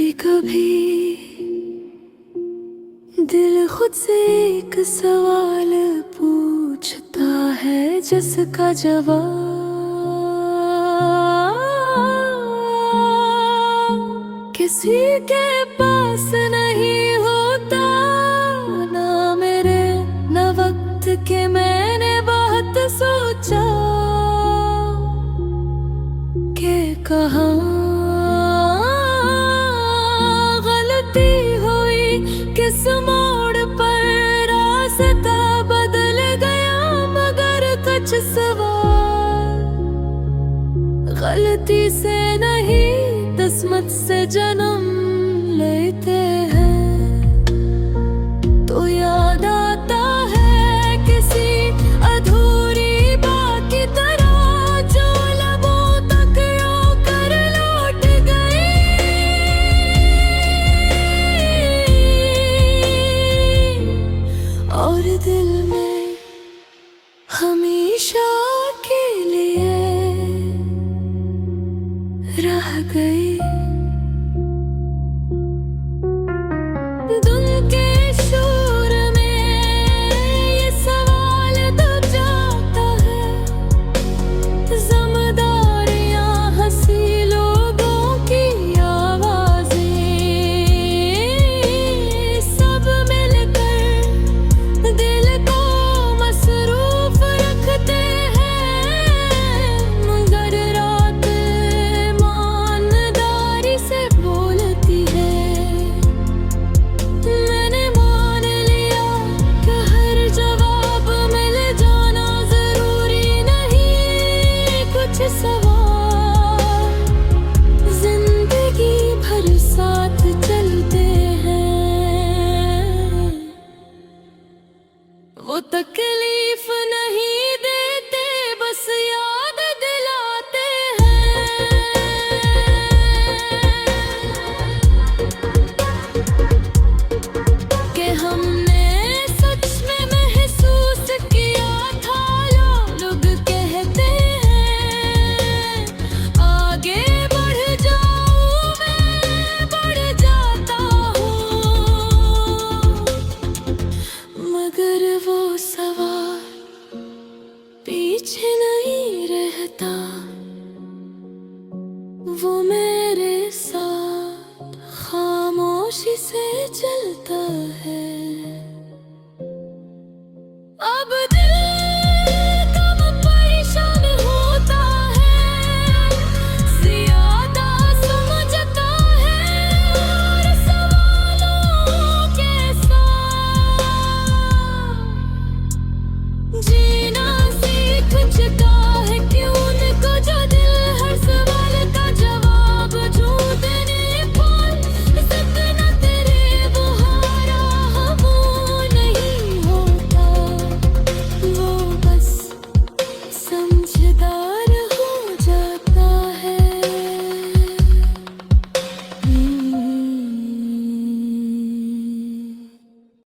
कभी कभी दिल खुद से एक सवाल पूछता है जिसका जवाब किसी के पास नहीं होता। ना मेरे न वक्त के मैंने बहुत सोचा कि कहाँ गलती हुई, किस मोड़ पर रास्ता बदल गया। मगर कुछ सवाल गलती से नहीं किस्मत से जन्म लेते हैं। तो याद आता है किसी अधूरी बात की तरह जो लबों तक रो कर लौट गई। और दिल में हमेशा के लिए रह गई। धुन के शोर में ये सवाल दब जाता है। ज़िम्मेदारियां, हंसी लोगों की आवाज़ें, सब मिलकर दिल को मसरूफ रखते हैं। मगर रात ईमानदारी से बोलती है। मैंने मान लिया कि हर जवाब मिल जाना जरूरी नहीं। कुछ सवाल जिंदगी भर साथ चलते हैं। वो तकलीफ नहीं देते, बस याद दिलाते हैं कि हमने सच में महसूस किया था। लोग कहते हैं आगे बढ़ जाऊं, मैं बढ़ जाता हूँ। मगर वो सवाल पीछे नहीं रहता, वो मेरे साथ खामोशी से चलता है।